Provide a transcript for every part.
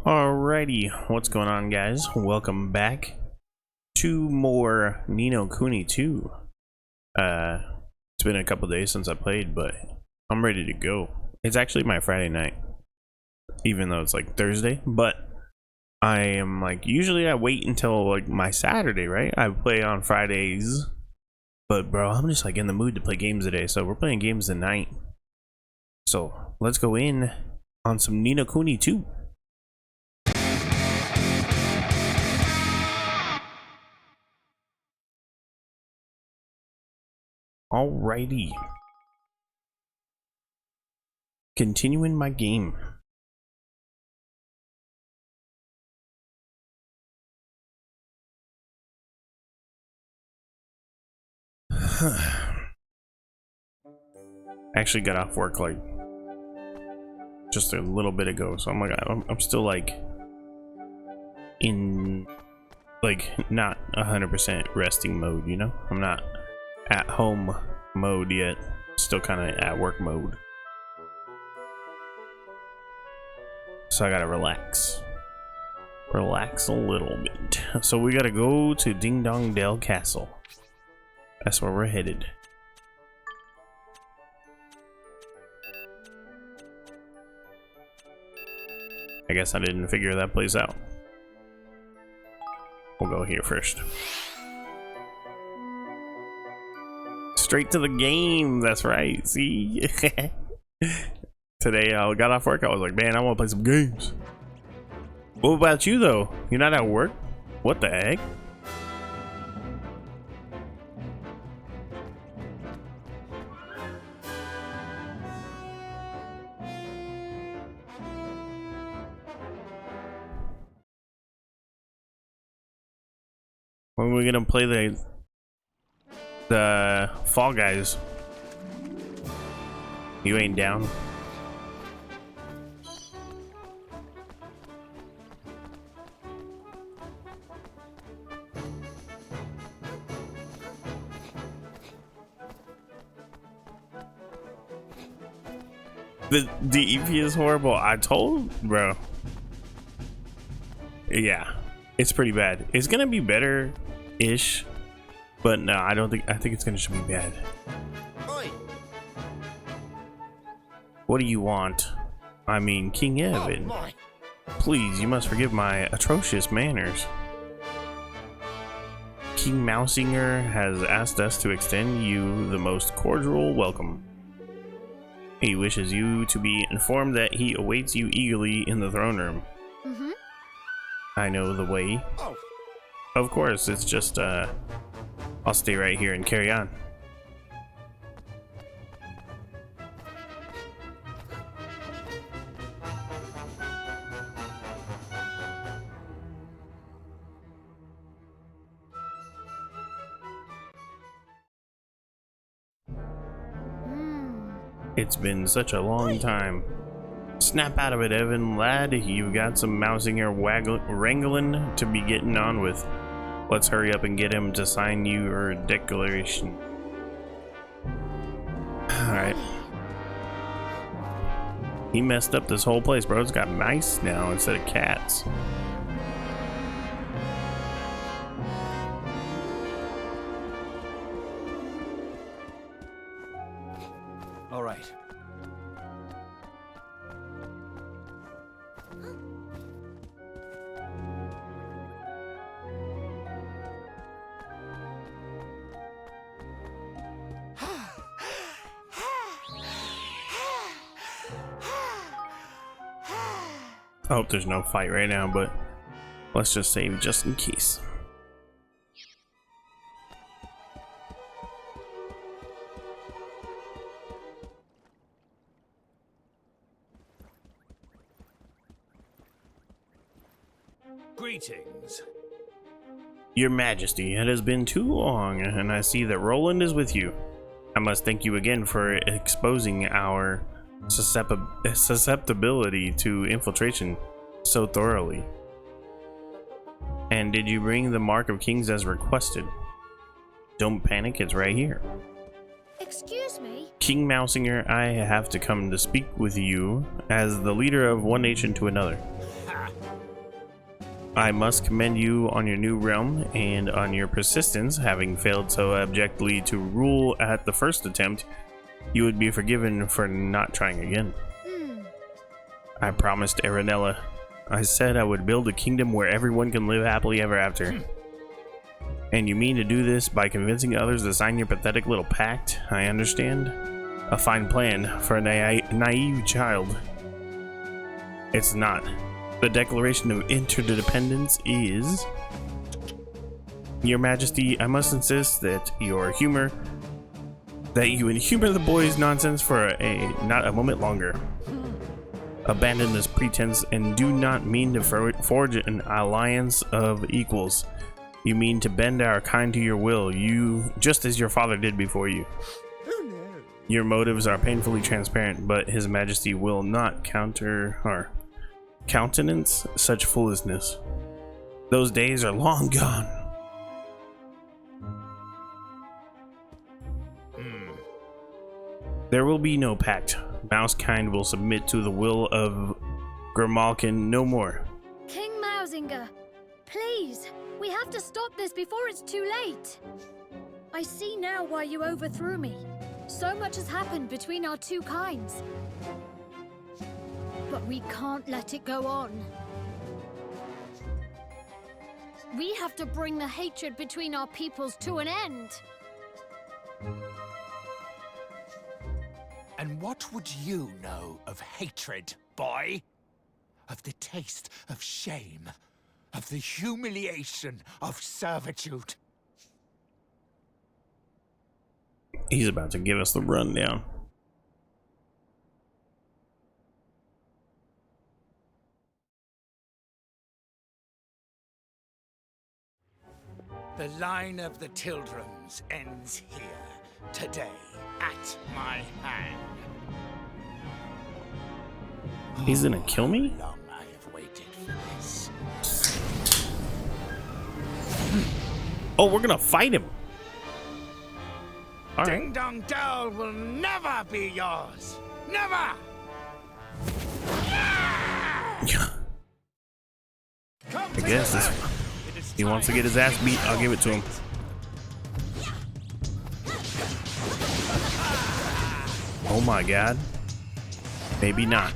Alrighty, what's going on, guys? Welcome back to more Ni no Kuni 2. It's been a couple days since I played, but I'm ready to go. It's actually my Friday night, even though it's like Thursday, but I am like, usually I wait until like my Saturday, right? I play on Fridays, but bro, I'm just like in the mood to play games today, so we're playing games tonight. So let's go in on some Ni no Kuni 2. Alrighty. Continuing my game. Actually got off work like just a little bit ago, so I'm still like in like not 100% resting mode, you know? I'm not at home mode yet, still kind of at work mode, so I gotta relax a little bit. So we gotta go to Ding Dong Dell Castle. That's where we're headed. I guess I didn't figure that place out. We'll go here first. Straight to the game, that's right. See? Today I got off work, I was like, man, I want to play some games. What about you though? You're not at work? What the heck? When are we gonna play the Fall Guys? You ain't down? The EP is horrible. I told bro. Yeah, it's pretty bad. It's gonna be better ish, but no, I think it's gonna be bad. Oi. What do you want? I mean, King Evan. Oh, please, you must forgive my atrocious manners. King Mousinger has asked us to extend you the most cordial welcome. He wishes you to be informed that he awaits you eagerly in the throne room. Mm-hmm. I know the way. Oh. Of course, it's just, I'll stay right here and carry on. It's been such a long time. Snap out of it, Evan, lad. You've got some Mousinger wrangling to be getting on with. Let's hurry up and get him to sign your declaration. Alright. He messed up this whole place, bro. It's got mice now instead of cats. All right. I hope there's no fight right now, but let's just save just in case. Greetings. Your Majesty, it has been too long, and I see that Roland is with you. I must thank you again for exposing our susceptibility to infiltration so thoroughly. And did you bring the Mark of Kings as requested? Don't panic, it's right here. Excuse me? King Mousinger, I have to come to speak with you as the leader of one nation to another. I must commend you on your new realm and on your persistence. Having failed so abjectly to rule at the first attempt, you would be forgiven for not trying again. I promised Aranella. I said I would build a kingdom where everyone can live happily ever after. And you mean to do this by convincing others to sign your pathetic little pact? I understand. A fine plan for a naive child. It's not. The Declaration of Interdependence is... Your Majesty, I must insist that you humor the boy's nonsense for not a moment longer. Abandon this pretense and do not mean to forge an alliance of equals. You mean to bend our kind to your will, just as your father did before you. Your motives are painfully transparent, but His Majesty will not countenance such foolishness. Those days are long gone. There will be no pact. Mousekind will submit to the will of Grimalkin no more. King Mousinger, please, we have to stop this before it's too late. I see now why you overthrew me. So much has happened between our two kinds. But we can't let it go on. We have to bring the hatred between our peoples to an end. And what would you know of hatred, boy? Of the taste of shame, of the humiliation of servitude. He's about to give us the rundown. The line of the Tildrams ends here, today, at my hand. He's gonna kill me? How long I have waited for this. Oh, we're gonna fight him. All right. Ding Dong Dell will never be yours. Never! I guess he wants to get his ass beat. I'll give it to him. Oh my god. Maybe not.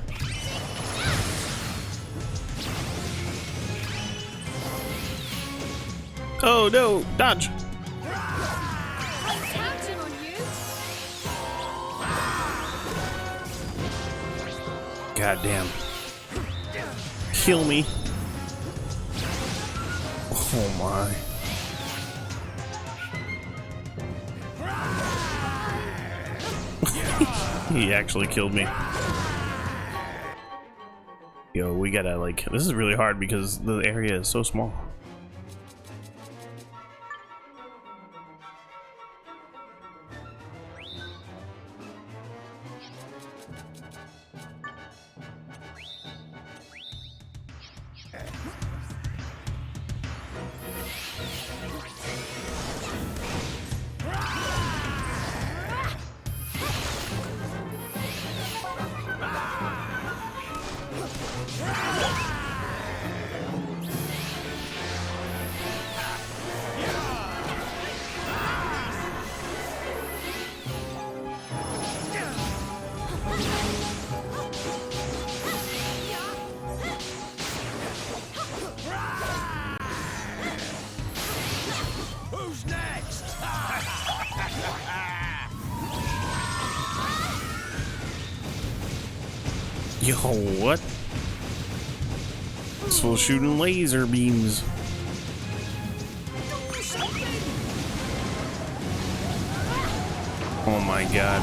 Oh no, dodge. I'm counting on you. God damn. Kill me. Oh my. He actually killed me. Yo, we gotta like, this is really hard because the area is so small. Who's next? Yo, what? This fool shooting laser beams. Oh my god.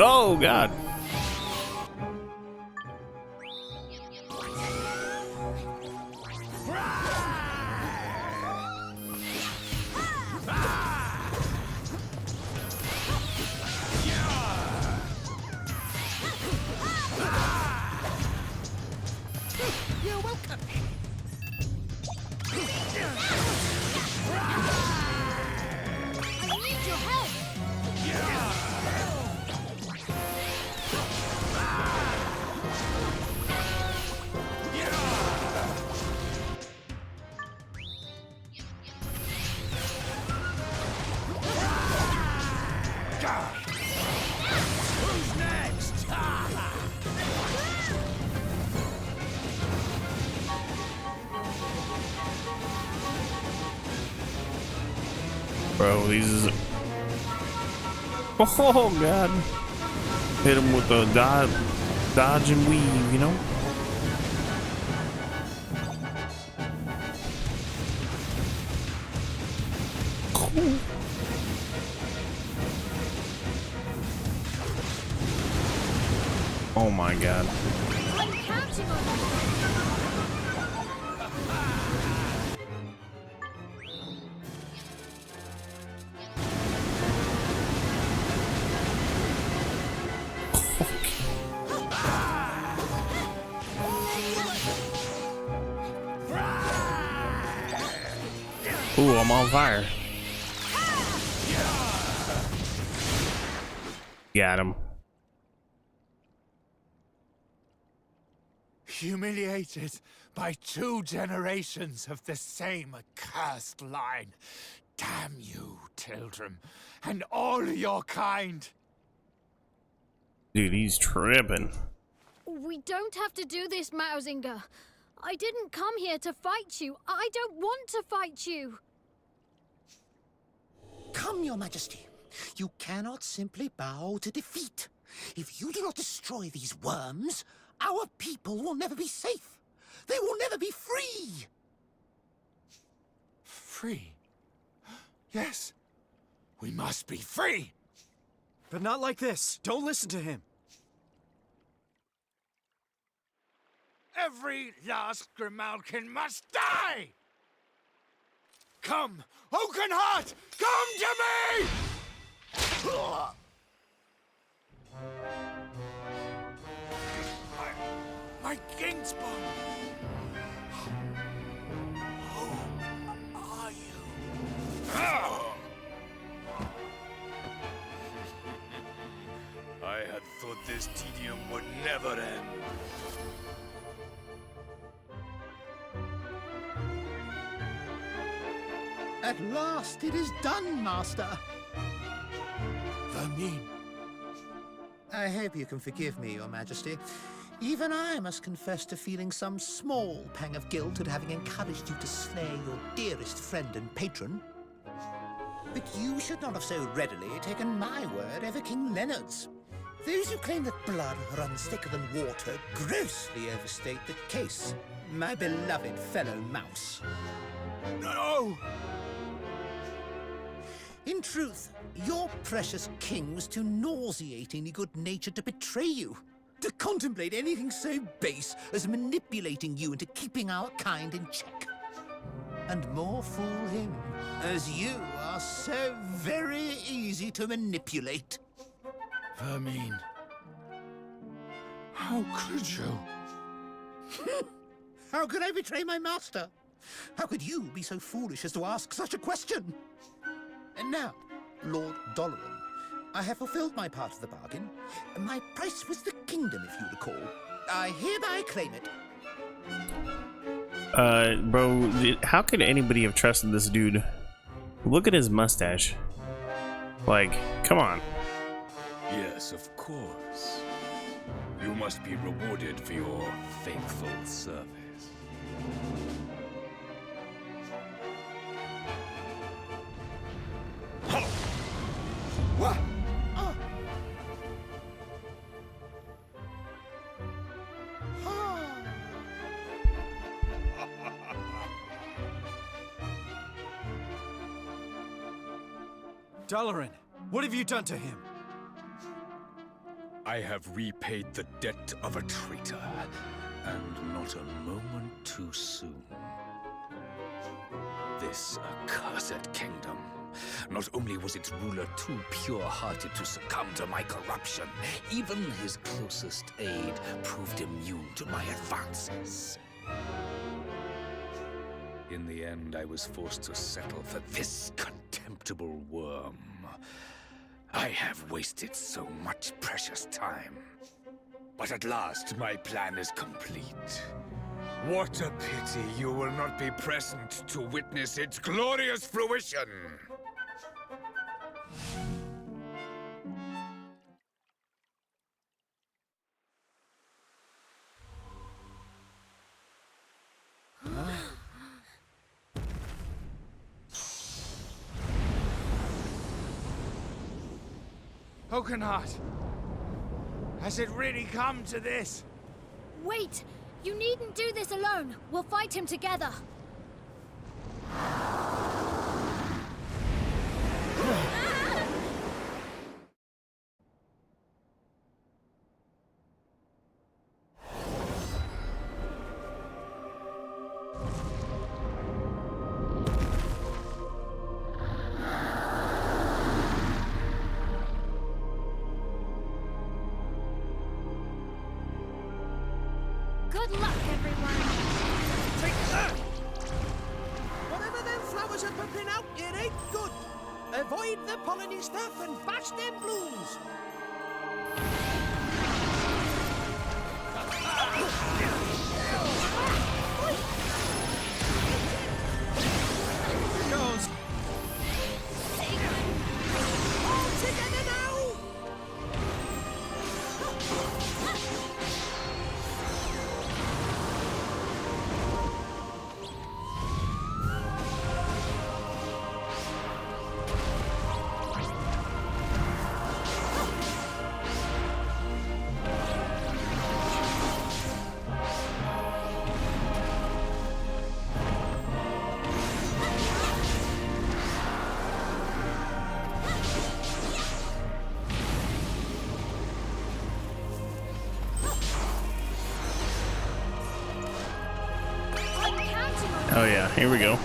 Oh God. You're welcome. I need your help. Who's next? Bro, these is. Oh God. Hit him with the dodge and weave, you know? Oh my God. I'm counting on you. Ooh, I'm on fire. Got him. Humiliated by 2 generations of the same accursed line. Damn you, Tildrum, and all your kind. Dude, he's tripping. We don't have to do this, Mausinger. I didn't come here to fight you. I don't want to fight you. Come, your majesty. You cannot simply bow to defeat. If you do not destroy these worms, our people will never be safe. They will never be free. Free? Yes, we must be free. But not like this. Don't listen to him. Every last Grimalkin must die! Come, Oakenheart! Come to me! My Kingspawn! Who are you? I had thought this tedium would never end. At last it is done, master. Vermine. I hope you can forgive me, your majesty. Even I must confess to feeling some small pang of guilt at having encouraged you to slay your dearest friend and patron. But you should not have so readily taken my word over King Leonard's. Those who claim that blood runs thicker than water grossly overstate the case, my beloved fellow mouse. No! In truth, your precious king was too nauseatingly good-natured to betray you. To contemplate anything so base as manipulating you into keeping our kind in check. And more fool him, as you are so very easy to manipulate. Vermine. How could you? How could I betray my master? How could you be so foolish as to ask such a question? And now, Lord Doloran, I have fulfilled my part of the bargain. My price was the kingdom, if you recall. I hereby claim it. Bro, how could anybody have trusted this dude? Look at his mustache. Like, come on. Yes, of course. You must be rewarded for your faithful service. What? Doloran, what have you done to him? I have repaid the debt of a traitor, and not a moment too soon. This accursed kingdom. Not only was its ruler too pure-hearted to succumb to my corruption, even his closest aide proved immune to my advances. In the end, I was forced to settle for this contemptible worm. I have wasted so much precious time. But at last, my plan is complete. What a pity you will not be present to witness its glorious fruition! Oakenheart! Has it really come to this? Wait! You needn't do this alone. We'll fight him together. Good luck, everyone. Whatever them flowers are popping out, it ain't good. Avoid the polleny stuff and bash them blooms. Here goes. All together now. Oh yeah, here we go.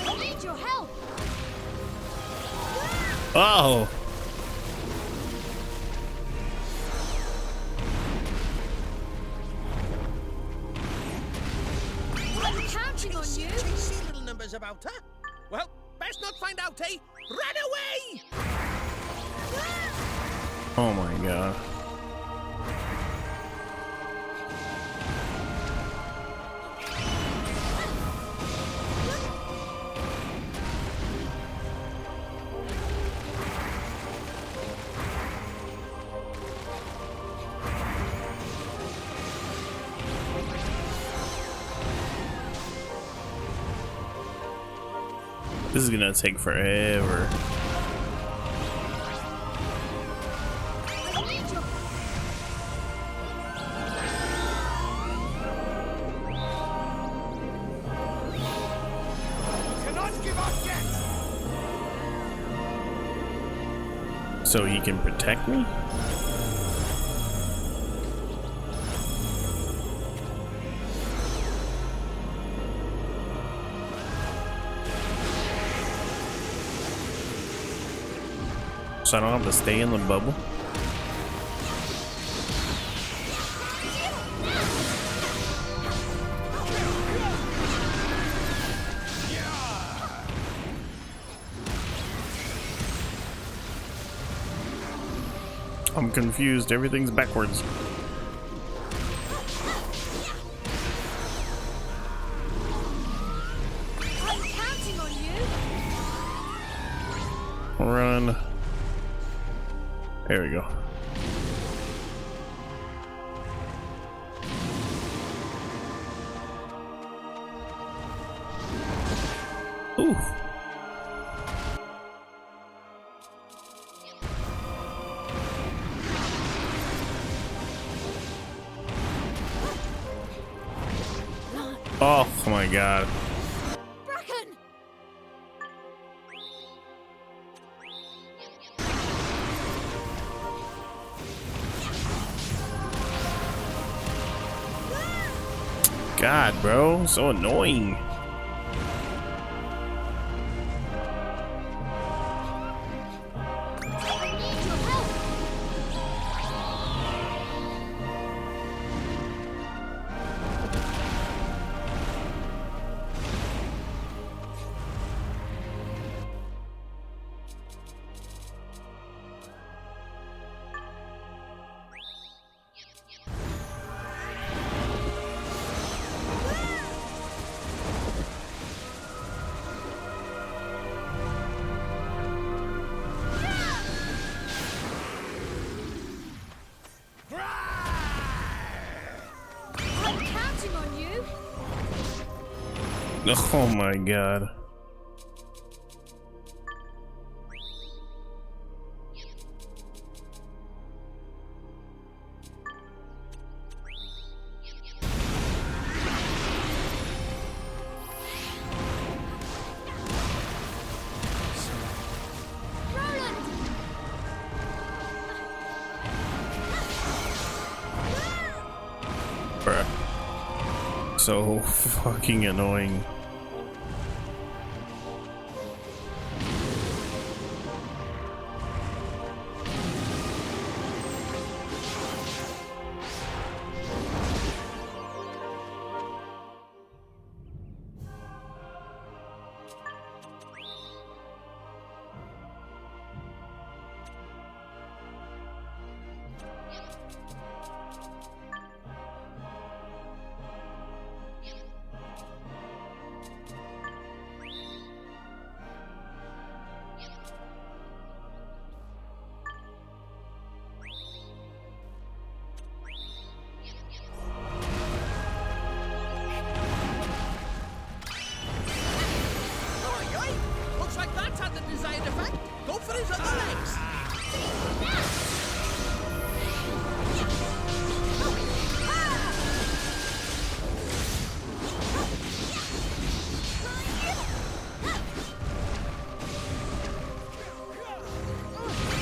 I need your help. Oh! I'm counting on you. See little numbers about her. Well, best not find out, eh? Run away! Oh my god. This is gonna take forever. I need your Cannot give up yet! So he can protect me? So I don't have to stay in the bubble? I'm confused. Everything's backwards. I'm counting on you. Run. There we go. Ooh. Oh my god. Bracken! God, bro, so annoying. I need your help! I'm counting on you! Oh my god. Roland! Bruh. So fucking annoying. Oi, looks like that's had the desired effect. Go for his other legs.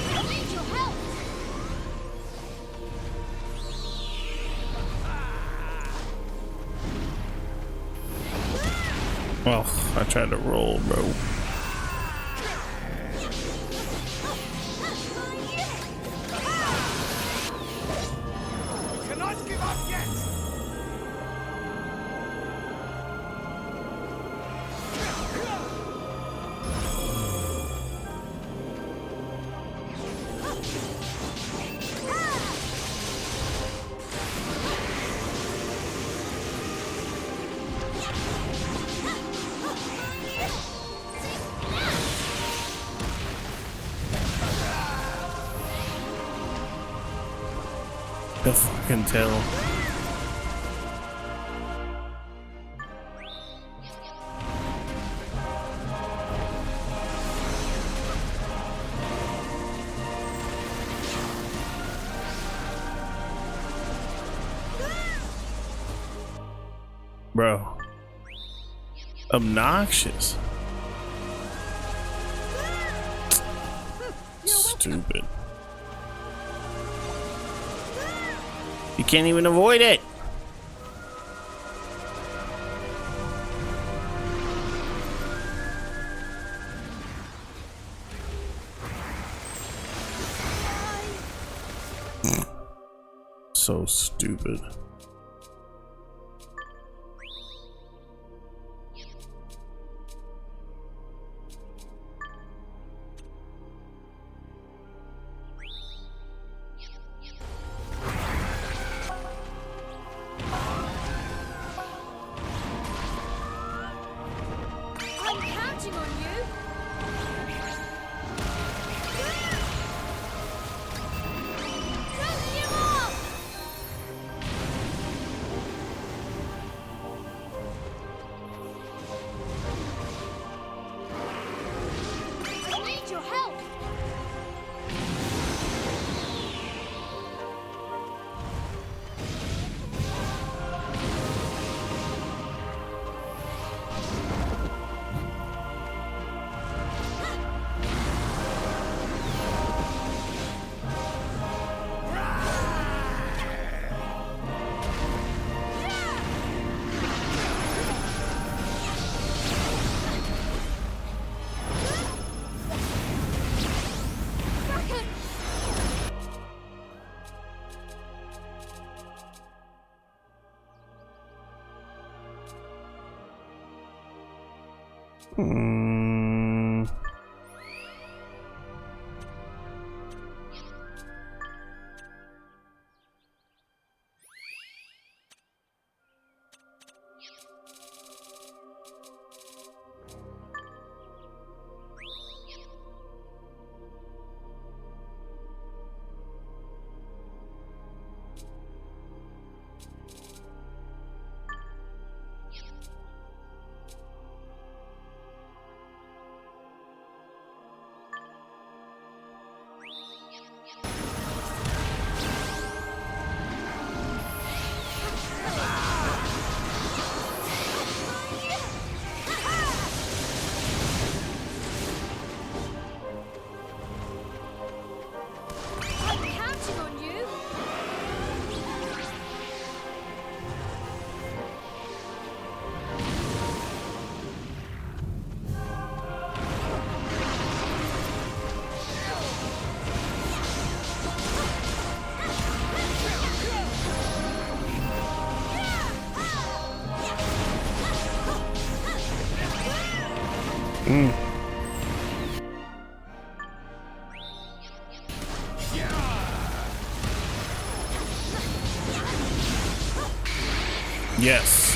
I need your help! Well, I tried to roll, bro. Cannot give up yet! The fucking tail. Bro. Obnoxious. Stupid. You can't even avoid it. So stupid. I'm counting on you! Don't give up! Mm. I'm counting on you. Yes.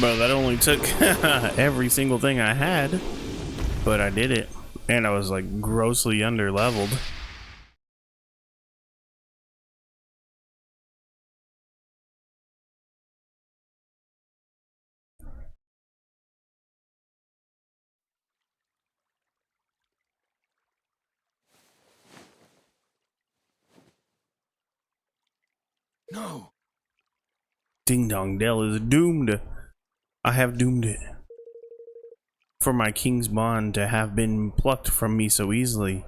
Bro, that only took every single thing I had, but I did it. And I was like grossly under leveled. No. Ding Dong Dell is doomed. I have doomed it. For my king's bond to have been plucked from me so easily,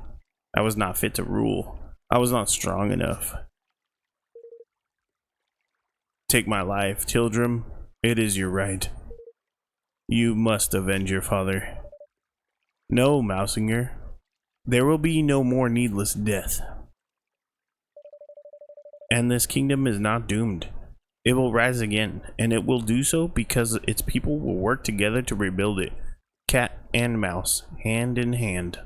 I was not fit to rule. I was not strong enough. Take my life, Tildrum. It is your right. You must avenge your father. No, Mousinger. There will be no more needless death. And this kingdom is not doomed. It will rise again, and it will do so because its people will work together to rebuild it. Cat and mouse, hand in hand.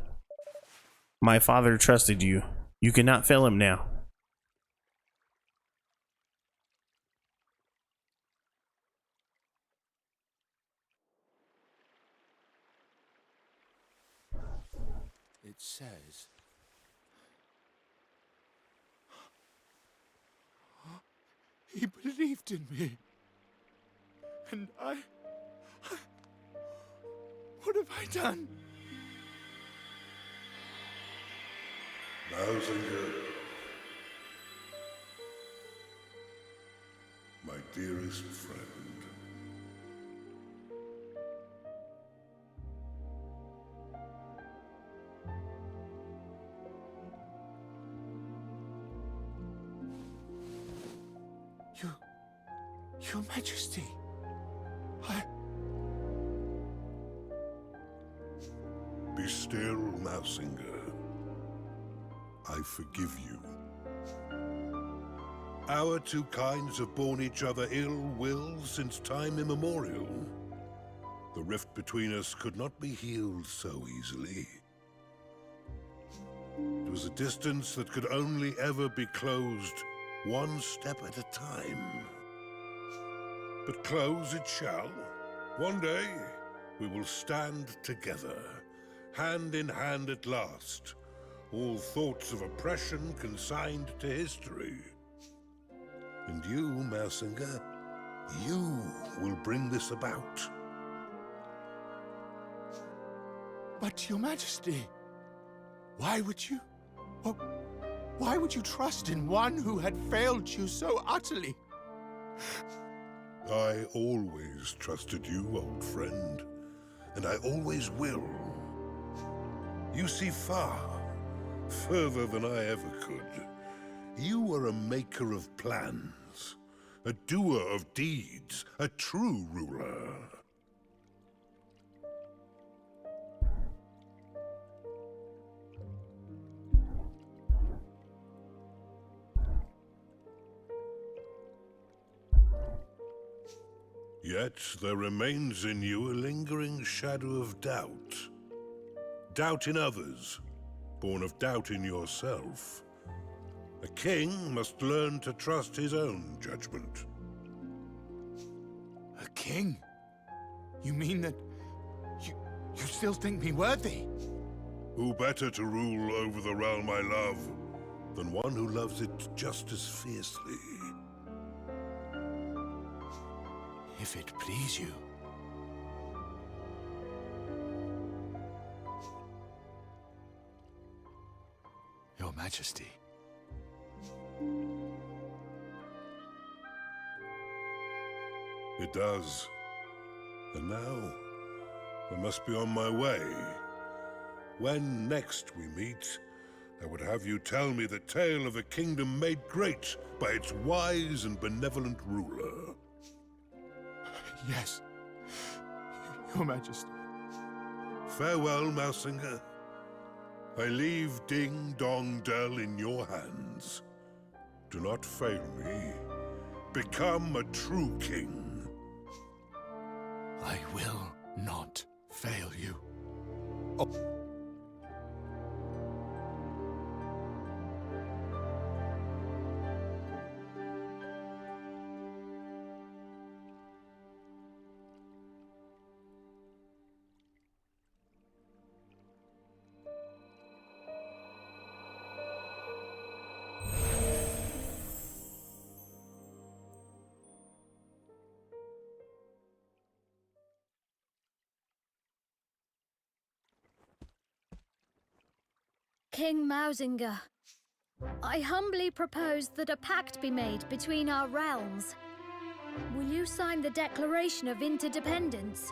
My father trusted you. You cannot fail him now. It says... He believed in me. And I... What have I done? Mousinger, my dearest friend. Your Majesty, Be still, Mousinger. I forgive you. Our two kinds have borne each other ill will since time immemorial. The rift between us could not be healed so easily. It was a distance that could only ever be closed one step at a time. But close it shall. One day, we will stand together, hand in hand at last, all thoughts of oppression consigned to history. And you, Mousinger, you will bring this about. but Your Majesty, why would you... Why would you trust in one who had failed you so utterly? I always trusted you, old friend, and I always will. You see far, further than I ever could. You are a maker of plans, a doer of deeds, a true ruler. Yet there remains in you a lingering shadow of doubt. Doubt in others, born of doubt in yourself. A king must learn to trust his own judgment. A king? You mean that you still think me worthy? Who better to rule over the realm I love than one who loves it just as fiercely? If it please you. Your Majesty. It does. And now, I must be on my way. When next we meet, I would have you tell me the tale of a kingdom made great by its wise and benevolent ruler. Yes, Your Majesty. Farewell, Mousinger. I leave Ding Dong Dell in your hands. Do not fail me. Become a true king. I will not fail you. Oh. King Mousinger, I humbly propose that a pact be made between our realms. Will you sign the Declaration of Interdependence?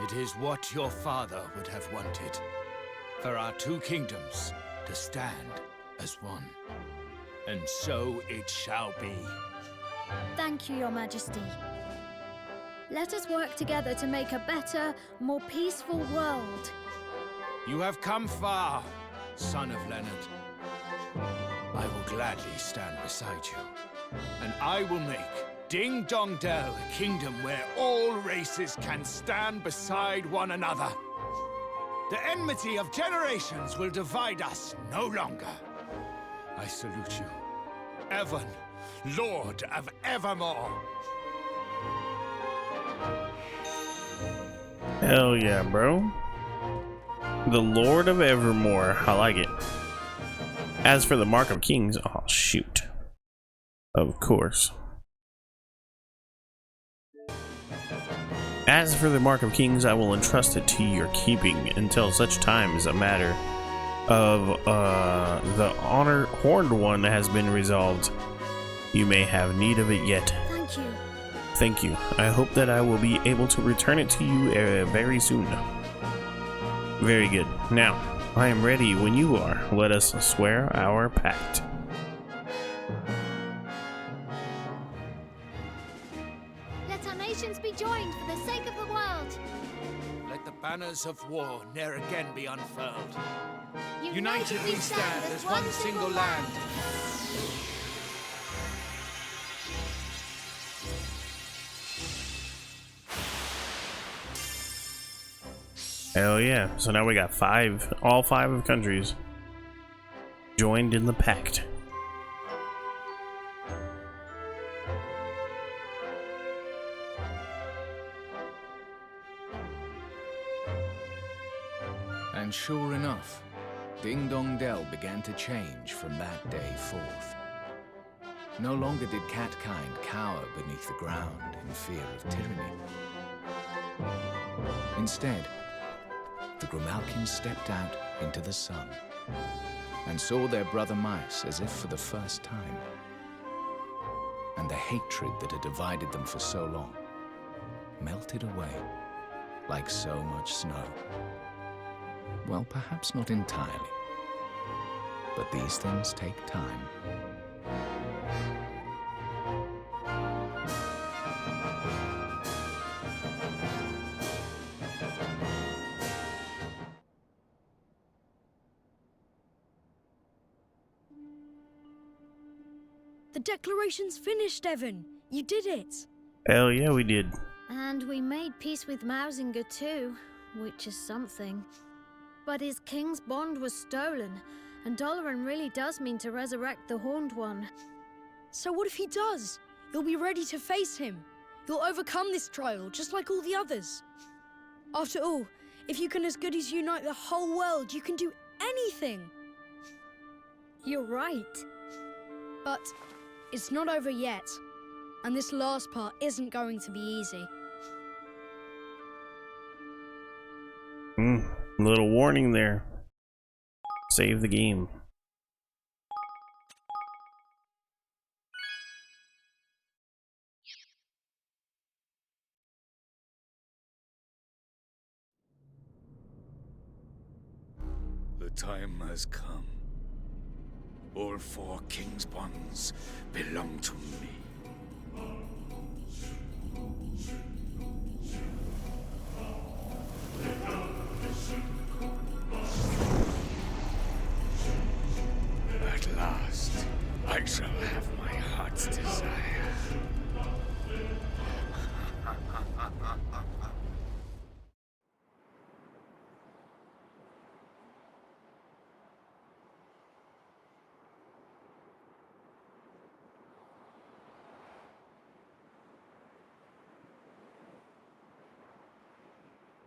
It is what your father would have wanted. For our two kingdoms to stand as one. And so it shall be. Thank you, Your Majesty. Let us work together to make a better, more peaceful world. You have come far, son of Leonard. I will gladly stand beside you. And I will make Ding Dong Dell a kingdom where all races can stand beside one another. The enmity of generations will divide us no longer. I salute you, Evan, Lord of Evermore. Hell yeah, bro. The Lord of Evermore. I like it. As for the Mark of Kings, oh shoot. Of course. As for the Mark of Kings, I will entrust it to your keeping until such time as a matter of the Horned One has been resolved. You may have need of it yet. Thank you. Thank you. I hope that I will be able to return it to you very soon. Very good. Now, I am ready when you are. Let us swear our pact. Let our nations be joined for the sake of the world. Let the banners of war ne'er again be unfurled. United we stand as one single land. Hell yeah. So now we got all five of countries joined in the pact. And sure enough, Ding Dong Dell began to change from that day forth. No longer did catkind cower beneath the ground in fear of tyranny. Instead, the Grimalkins stepped out into the sun and saw their brother mice as if for the first time. And the hatred that had divided them for so long melted away like so much snow. Well, perhaps not entirely, but these things take time. The declaration's finished, Evan. You did it. Hell yeah, we did. And we made peace with Mausinger too, which is something. But his king's bond was stolen, and Doloran really does mean to resurrect the Horned One. So what if he does? You'll be ready to face him. You'll overcome this trial, just like all the others. After all, if you can as good as unite the whole world, you can do anything. You're right. But it's not over yet. And this last part isn't going to be easy. Little warning there. Save the game. The time has come. All 4 king's bonds belong to me. At last, I shall have my heart's desire.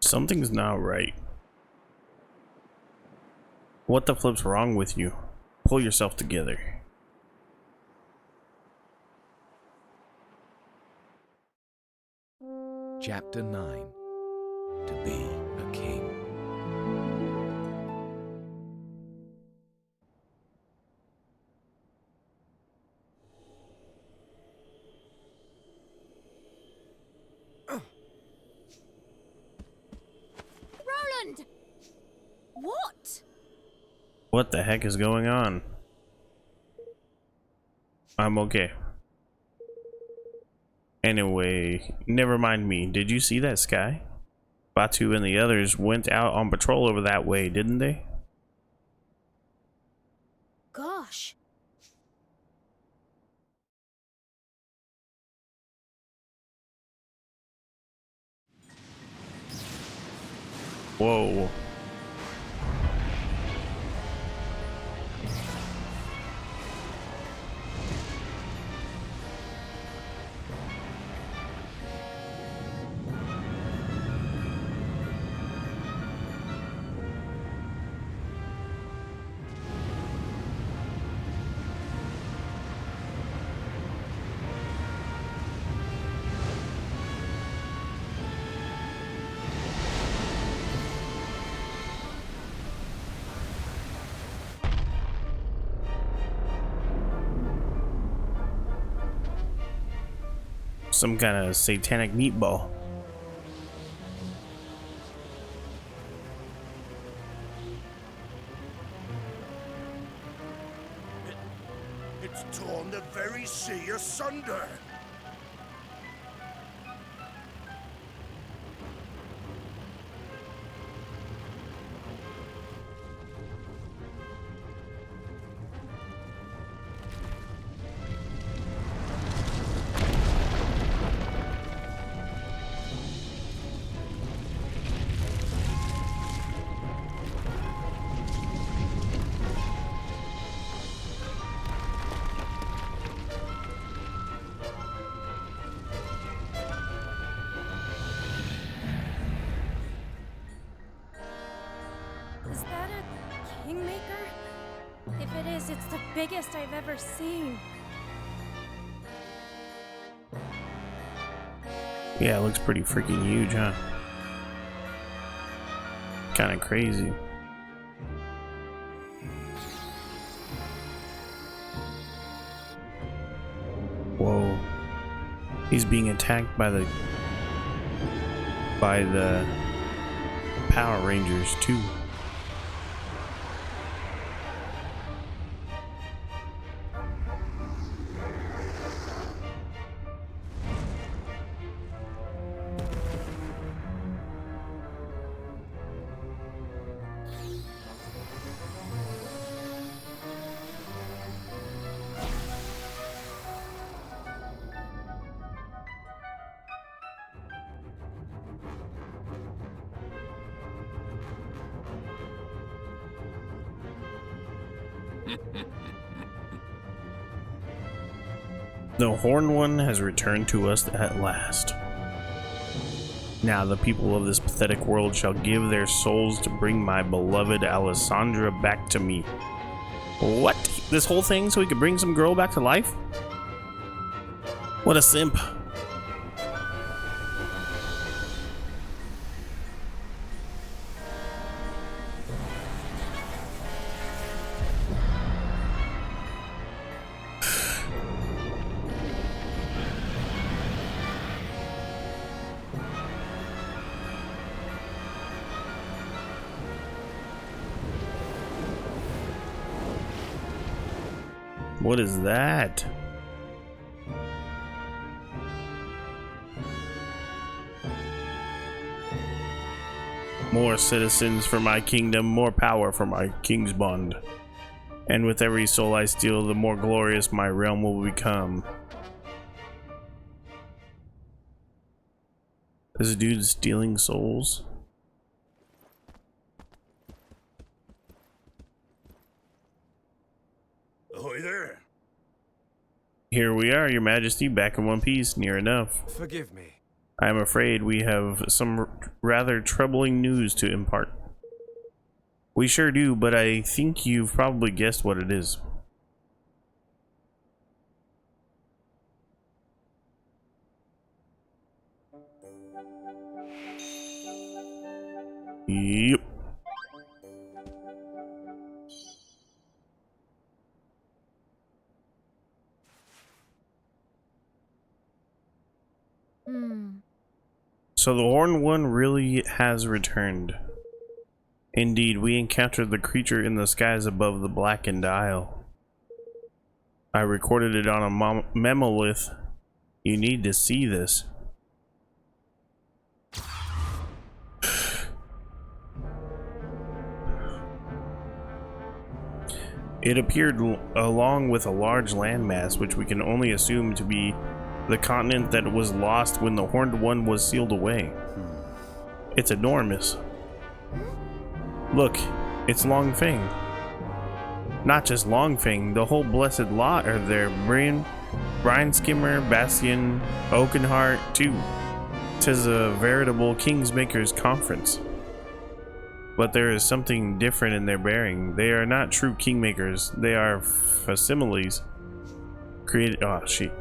Something's not right. What the flip's wrong with you? Pull yourself together. Chapter 9. To be a king. Roland! What? What the heck is going on? I'm okay. Anyway, never mind me. Did you see that sky? Batu and the others went out on patrol over that way, didn't they? Gosh. Whoa. Some kind of satanic meatball. It's torn the very sea asunder. Is that a kingmaker? If it is, it's the biggest I've ever seen. Yeah, it looks pretty freaking huge, huh? Kind of crazy. Whoa. He's being attacked by the Power Rangers too. The Horned One has returned to us at last. Now the people of this pathetic world shall give their souls to bring my beloved Alessandra back to me. What? This whole thing so he could bring some girl back to life? What a simp. What is that? More citizens for my kingdom, more power for my king's bond. And with every soul I steal, the more glorious my realm will become. This dude's stealing souls? Ahoy there. Here we are, your majesty, back in one piece, near enough. Forgive me. I am afraid we have some rather troubling news to impart. We sure do, but I think you've probably guessed what it is. Yep. So the Horned One really has returned. Indeed, we encountered the creature in the skies above the Blackened Isle. I recorded it on a memolith. You need to see this. It appeared along with a large landmass, which we can only assume to be the continent that was lost when the Horned One was sealed away. It's enormous. Look, it's Longfang. Not just Longfang, the whole blessed lot are there. Brine Skimmer, Bastion, Oakenheart, too. 'Tis a veritable Kingsmaker's conference. But there is something different in their bearing. They are not true Kingmakers. They are facsimiles. Created. Oh, shit.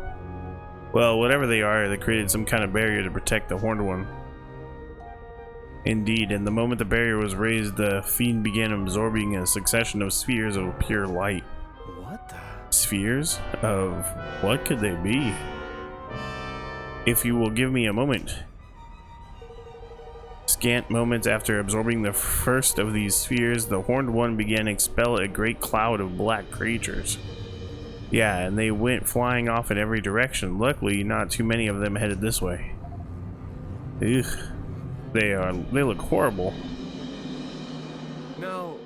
Well, whatever they are, they created some kind of barrier to protect the Horned One. Indeed, and the moment the barrier was raised, the fiend began absorbing a succession of spheres of pure light. What the? Spheres? Of what could they be? If you will give me a moment. Scant moments after absorbing the first of these spheres, the Horned One began to expel a great cloud of black creatures. Yeah, and they went flying off in every direction. Luckily, not too many of them headed this way. Ugh. They look horrible. No.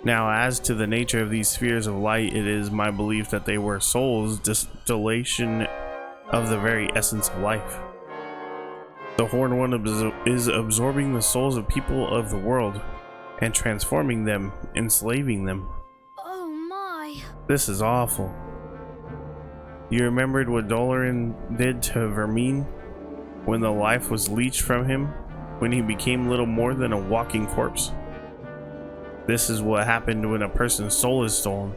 Now, as to the nature of these spheres of light, it is my belief that they were souls, distillation of the very essence of life. The Horned One is absorbing the souls of people of the world and transforming them, enslaving them. Oh my. This is awful. You remembered what Doloran did to Vermine when the life was leached from him, when he became little more than a walking corpse? This is what happened when a person's soul is stolen.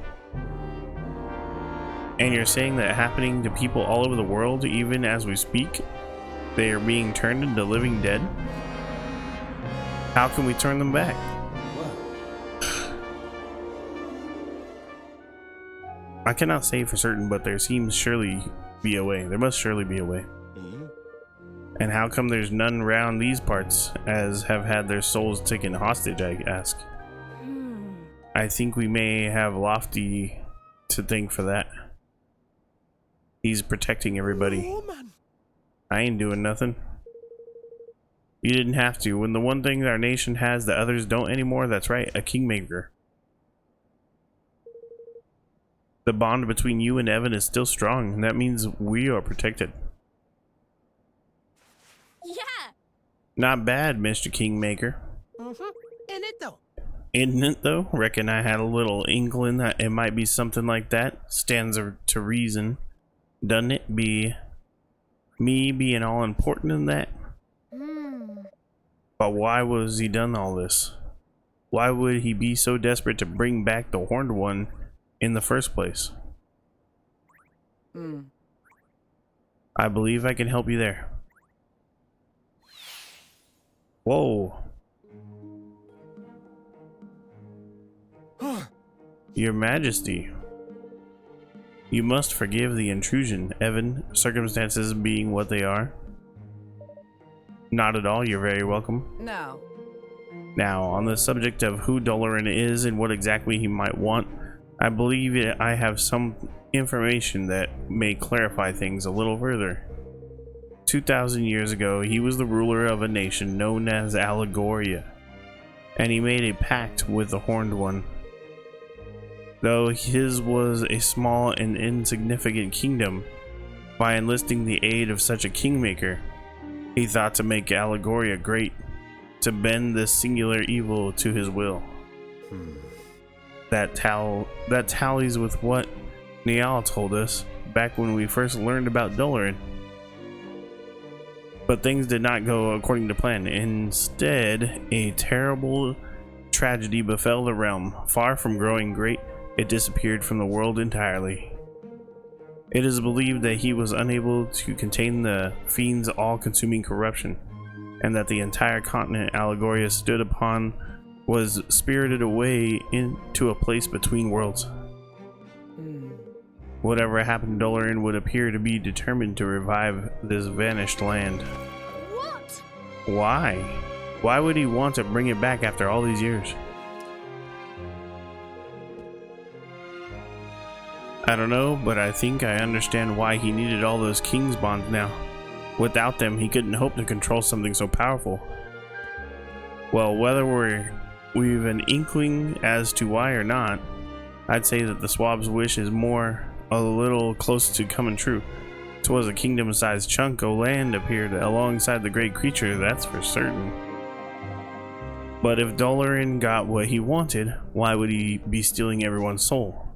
And you're saying that happening to people all over the world, even as we speak? They are being turned into living dead? How can we turn them back? I cannot say for certain, but there seems surely be a way. There must surely be a way. And how come there's none around these parts, as have had their souls taken hostage, I ask? I think we may have Lofty to thank for that. He's protecting everybody. I ain't doing nothing. You didn't have to. When the one thing our nation has that others don't anymore, that's right, a Kingmaker. The bond between you and Evan is still strong, and that means we are protected. Yeah. Not bad, Mr. Kingmaker. In it though. Isn't it though? Reckon I had a little inkling that it might be something like that. Stands to reason. Doesn't it be me being all important in that? But why was he done all this? Why would he be so desperate to bring back the Horned One in the first place? I believe I can help you there. Whoa. Your Majesty. You must forgive the intrusion, Evan, circumstances being what they are. Not at all, you're very welcome. No. Now, on the subject of who Doloran is and what exactly he might want, I believe I have some information that may clarify things a little further. 2,000 years ago, he was the ruler of a nation known as Allegoria, and he made a pact with the Horned One. Though his was a small and insignificant kingdom, by enlisting the aid of such a kingmaker, he thought to make Allegoria great, to bend this singular evil to his will. That tallies with what Niall told us back when we first learned about Doloran. But things did not go according to plan. Instead, a terrible tragedy befell the realm. Far from growing great, it disappeared from the world entirely. It is believed that he was unable to contain the fiend's all-consuming corruption, and that the entire continent Allegoria stood upon was spirited away into a place between worlds. Whatever happened to Doloran would appear to be determined to revive this vanished land. What? Why? Why would he want to bring it back after all these years? I don't know, but I think I understand why he needed all those king's bonds now. Without them, he couldn't hope to control something so powerful. Well, whether we've an inkling as to why or not, I'd say that the Swab's wish is a little close to coming true. 'Twas a kingdom-sized chunk of land appeared alongside the great creature, that's for certain. But if Doloran got what he wanted, why would he be stealing everyone's soul?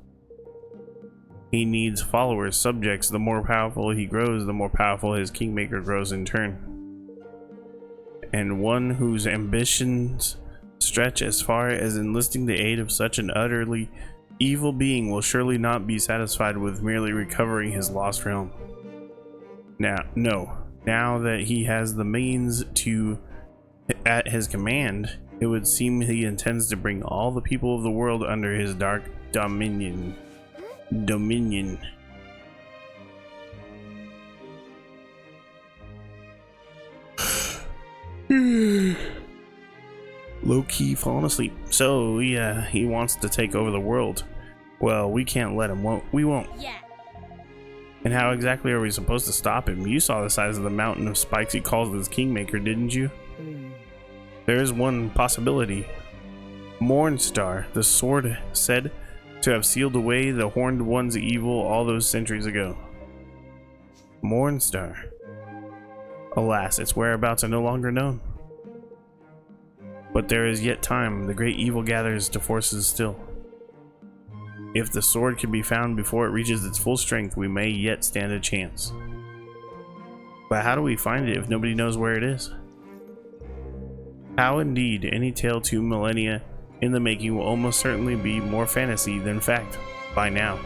He needs followers, subjects. The more powerful he grows, the more powerful his kingmaker grows in turn. And one whose ambitions stretch as far as enlisting the aid of such an utterly evil being will surely not be satisfied with merely recovering his lost realm. Now that he has the means at his command, it would seem he intends to bring all the people of the world under his dark dominion. Low-key falling asleep. So he wants to take over the world. Well, we can't let him. We won't. Yeah. And how exactly are we supposed to stop him? You saw the size of the mountain of spikes he calls his kingmaker, didn't you? There is one possibility. Mornstar, the sword, said to have sealed away the Horned One's evil all those centuries ago. Mornstar. Alas, its whereabouts are no longer known. But there is yet time. The great evil gathers to forces still. If the sword can be found before it reaches its full strength, we may yet stand a chance. But how do we find it if nobody knows where it is? How indeed, any tale 2 millennia in the making will almost certainly be more fantasy than fact by now,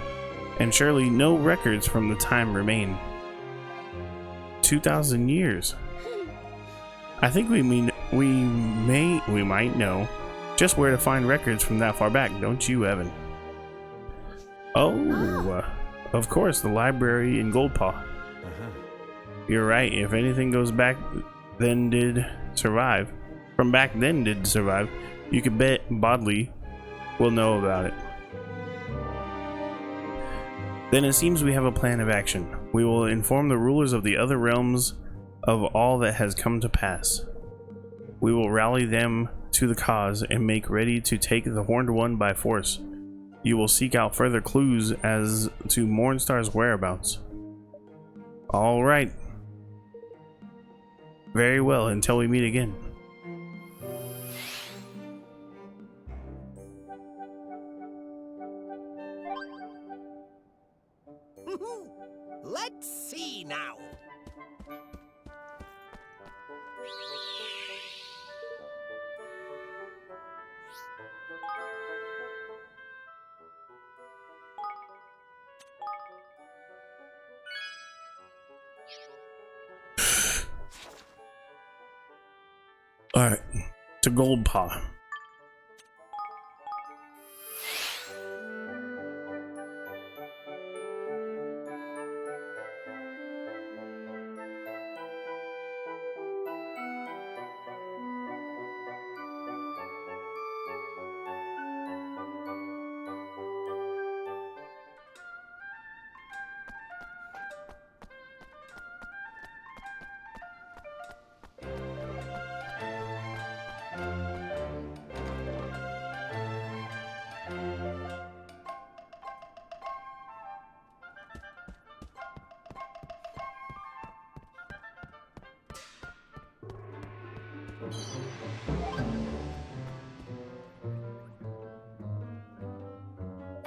and surely no records from the time remain. 2,000 years. I think we might know just where to find records from that far back, don't you, Evan? Oh, of course, the library in Goldpaw. You're right. If anything goes back then did survive, from back then did survive, you could bet Bodley will know about it. Then it seems we have a plan of action. We will inform the rulers of the other realms of all that has come to pass. We will rally them to the cause and make ready to take the Horned One by force. You will seek out further clues as to Mornstar's whereabouts. All right. Very well, until we meet again. Let's see now. All right, to Gold Paw.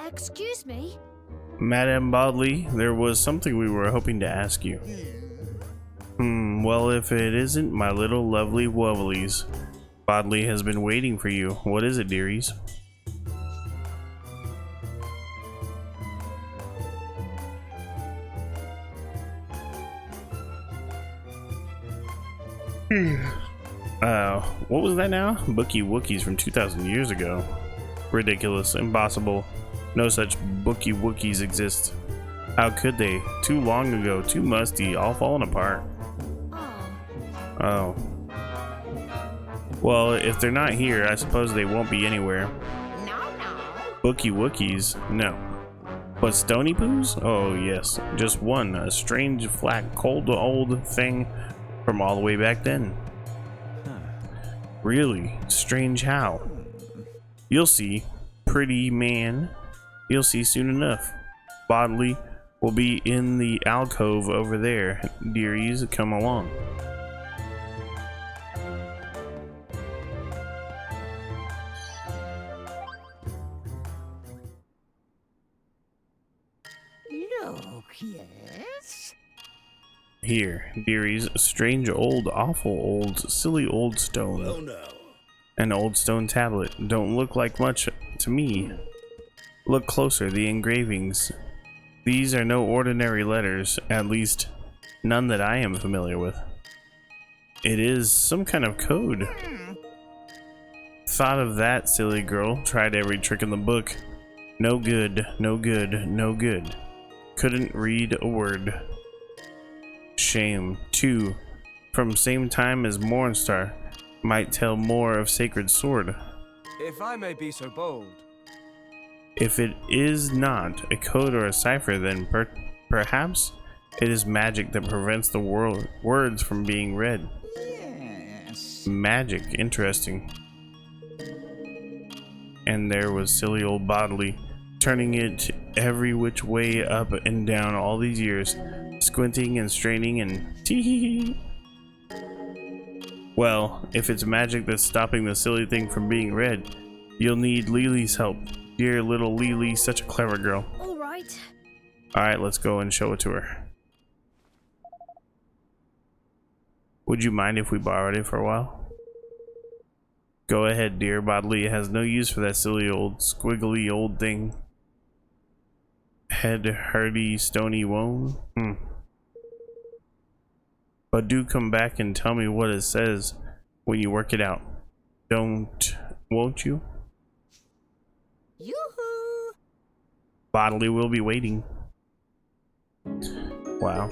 Excuse me? Madame Bodley, there was something we were hoping to ask you. Well, if it isn't my little lovely wovelies, Bodley has been waiting for you. What is it, dearies? What was that now? Bookie Wookiees from 2,000 years ago. Ridiculous, impossible. No such Bookie Wookiees exist. How could they? Too long ago, too musty, all falling apart. Oh. Well, if they're not here, I suppose they won't be anywhere. Bookie Wookiees? No. But Stony Poos? Oh, yes. Just one. A strange, flat, cold, old thing from all the way back then. Really? Strange how? You'll see. Pretty man. You'll see soon enough. Bodley will be in the alcove over there. Dearies, come along. Look, yes? Here, dearies, a strange old, awful old, silly old stone. Oh no. An old stone tablet. Don't look like much to me. Look closer, the engravings. These are no ordinary letters, at least none that I am familiar with. It is some kind of code. Thought of that, silly girl. Tried every trick in the book. No good, no good, no good. Couldn't read a word. Shame. 2. From same time as Mornstar. Might tell more of Sacred Sword. If I may be so bold. If it is not a code or a cipher, then perhaps it is magic that prevents the words from being read. Yes. Magic, interesting. And there was silly old Bodley, turning it every which way up and down all these years, squinting and straining and tee. Well, if it's magic that's stopping the silly thing from being read, you'll need Lily's help. Dear little Lily, such a clever girl. All right. Alright, let's go and show it to her. Would you mind if we borrowed it for a while? Go ahead, dear. Bodley has no use for that silly old, squiggly old thing. Head hurdy, stony wone? But do come back and tell me what it says when you work it out. Won't you? Yoo-hoo! Bodley will be waiting. Wow.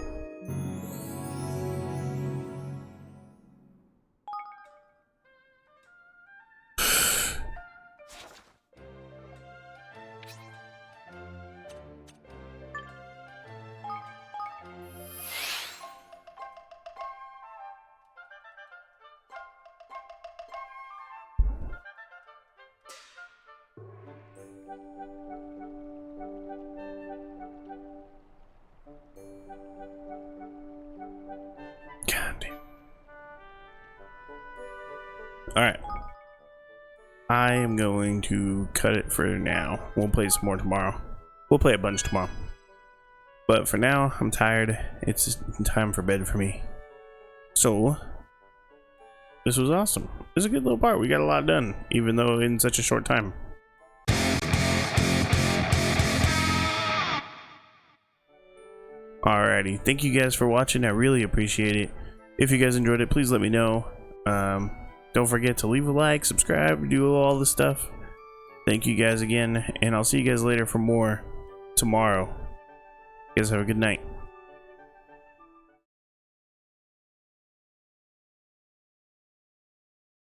God damn. Alright. I am going to cut it for now. We'll play some more tomorrow. We'll play a bunch tomorrow. But for now, I'm tired. It's time for bed for me. So, this was awesome. It was a good little part. We got a lot done, even though in such a short time. Alrighty, thank you guys for watching. I really appreciate it. If you guys enjoyed it, please let me know. Don't forget to leave a like, subscribe, do all this stuff. Thank you guys again, and I'll see you guys later for more tomorrow. You guys have a good night.